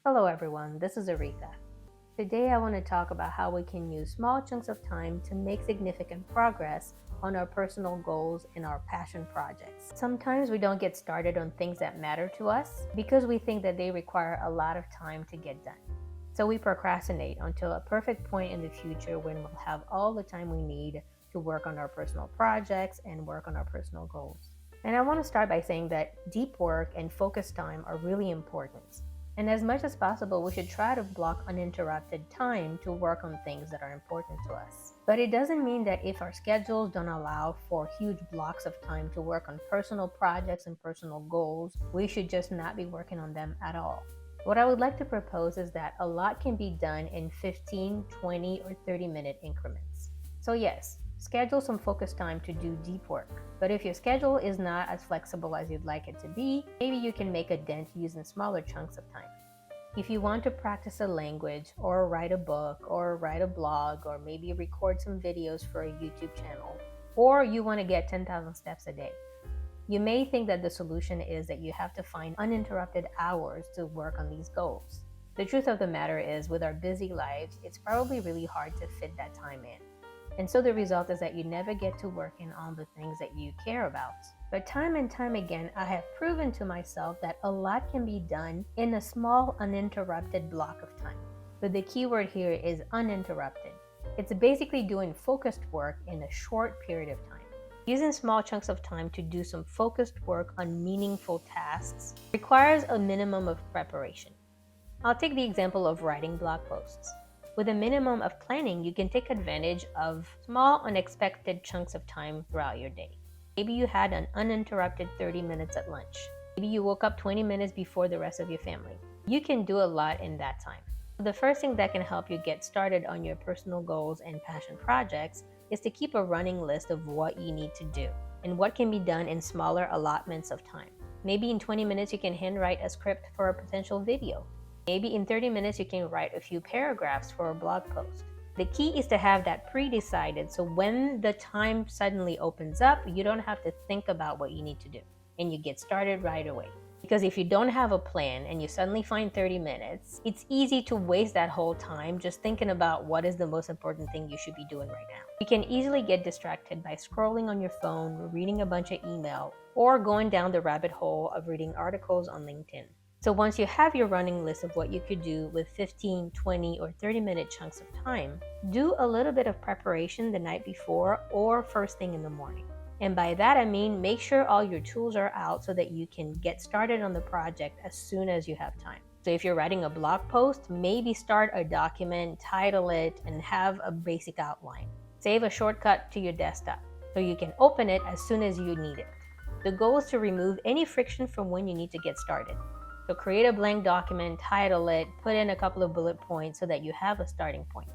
Hello everyone, this is Aretha. Today I want to talk about how we can use small chunks of time to make significant progress on our personal goals and our passion projects. Sometimes we don't get started on things that matter to us because we think that they require a lot of time to get done. So we procrastinate until a perfect point in the future when we'll have all the time we need to work on our personal projects and work on our personal goals. And I want to start by saying that deep work and focused time are really important. And as much as possible, we should try to block uninterrupted time to work on things that are important to us. But it doesn't mean that if our schedules don't allow for huge blocks of time to work on personal projects and personal goals, we should just not be working on them at all. What I would like to propose is that a lot can be done in 15, 20, or 30-minute increments. So yes, schedule some focused time to do deep work. But if your schedule is not as flexible as you'd like it to be, maybe you can make a dent using smaller chunks of time. If you want to practice a language, or write a book, or write a blog, or maybe record some videos for a YouTube channel, or you want to get 10,000 steps a day, you may think that the solution is that you have to find uninterrupted hours to work on these goals. The truth of the matter is, with our busy lives, it's probably really hard to fit that time in. And so the result is that you never get to working on the things that you care about. But time and time again, I have proven to myself that a lot can be done in a small, uninterrupted block of time. But the key word here is uninterrupted. It's basically doing focused work in a short period of time. Using small chunks of time to do some focused work on meaningful tasks requires a minimum of preparation. I'll take the example of writing blog posts. With a minimum of planning, you can take advantage of small, unexpected chunks of time throughout your day. Maybe you had an uninterrupted 30 minutes at lunch. Maybe you woke up 20 minutes before the rest of your family. You can do a lot in that time. The first thing that can help you get started on your personal goals and passion projects is to keep a running list of what you need to do and what can be done in smaller allotments of time. Maybe in 20 minutes you can handwrite a script for a potential video. Maybe in 30 minutes you can write a few paragraphs for a blog post. The key is to have that pre-decided, so when the time suddenly opens up, you don't have to think about what you need to do and you get started right away. Because if you don't have a plan and you suddenly find 30 minutes, it's easy to waste that whole time just thinking about what is the most important thing you should be doing right now. You can easily get distracted by scrolling on your phone, reading a bunch of email, or going down the rabbit hole of reading articles on LinkedIn. So once you have your running list of what you could do with 15, 20, or 30-minute chunks of time, do a little bit of preparation the night before or first thing in the morning. And by that I mean make sure all your tools are out so that you can get started on the project as soon as you have time. So if you're writing a blog post, maybe start a document, title it, and have a basic outline. Save a shortcut to your desktop so you can open it as soon as you need it. The goal is to remove any friction from when you need to get started. So create a blank document, title it, put in a couple of bullet points so that you have a starting point.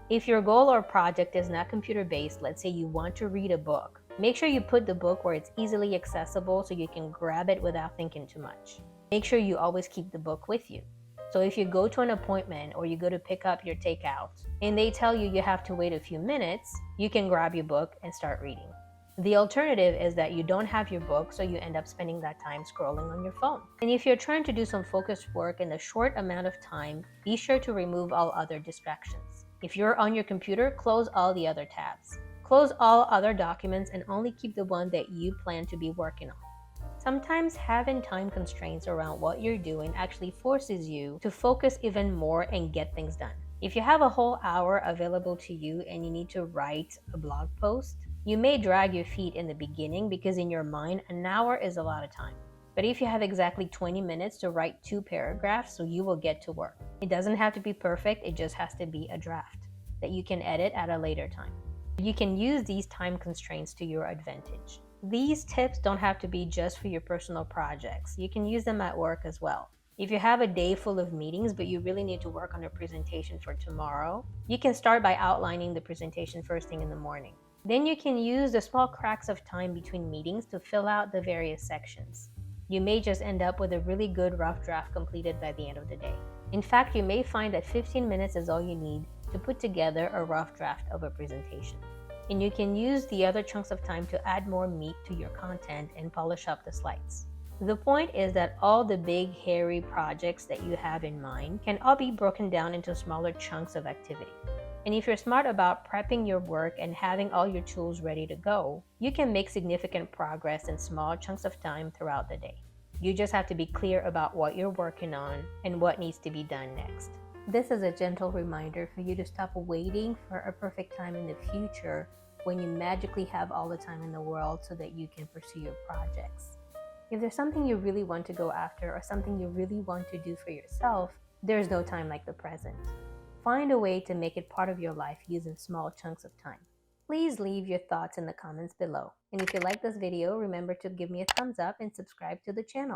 If your goal or project is not computer-based, let's say you want to read a book, make sure you put the book where it's easily accessible so you can grab it without thinking too much. Make sure you always keep the book with you. So if you go to an appointment or you go to pick up your takeout and they tell you have to wait a few minutes, you can grab your book and start reading. The alternative is that you don't have your book, so you end up spending that time scrolling on your phone. And if you're trying to do some focused work in a short amount of time, be sure to remove all other distractions. If you're on your computer, close all the other tabs. Close all other documents and only keep the one that you plan to be working on. Sometimes having time constraints around what you're doing actually forces you to focus even more and get things done. If you have a whole hour available to you and you need to write a blog post, you may drag your feet in the beginning because in your mind, an hour is a lot of time. But if you have exactly 20 minutes to write 2 paragraphs, so you will get to work. It doesn't have to be perfect, it just has to be a draft that you can edit at a later time. You can use these time constraints to your advantage. These tips don't have to be just for your personal projects. You can use them at work as well. If you have a day full of meetings, but you really need to work on a presentation for tomorrow, you can start by outlining the presentation first thing in the morning. Then you can use the small cracks of time between meetings to fill out the various sections. You may just end up with a really good rough draft completed by the end of the day. In fact, you may find that 15 minutes is all you need to put together a rough draft of a presentation. And you can use the other chunks of time to add more meat to your content and polish up the slides. The point is that all the big, hairy projects that you have in mind can all be broken down into smaller chunks of activity. And if you're smart about prepping your work and having all your tools ready to go, you can make significant progress in small chunks of time throughout the day. You just have to be clear about what you're working on and what needs to be done next. This is a gentle reminder for you to stop waiting for a perfect time in the future when you magically have all the time in the world so that you can pursue your projects. If there's something you really want to go after or something you really want to do for yourself, there's no time like the present. Find a way to make it part of your life using small chunks of time. Please leave your thoughts in the comments below. And if you like this video, remember to give me a thumbs up and subscribe to the channel.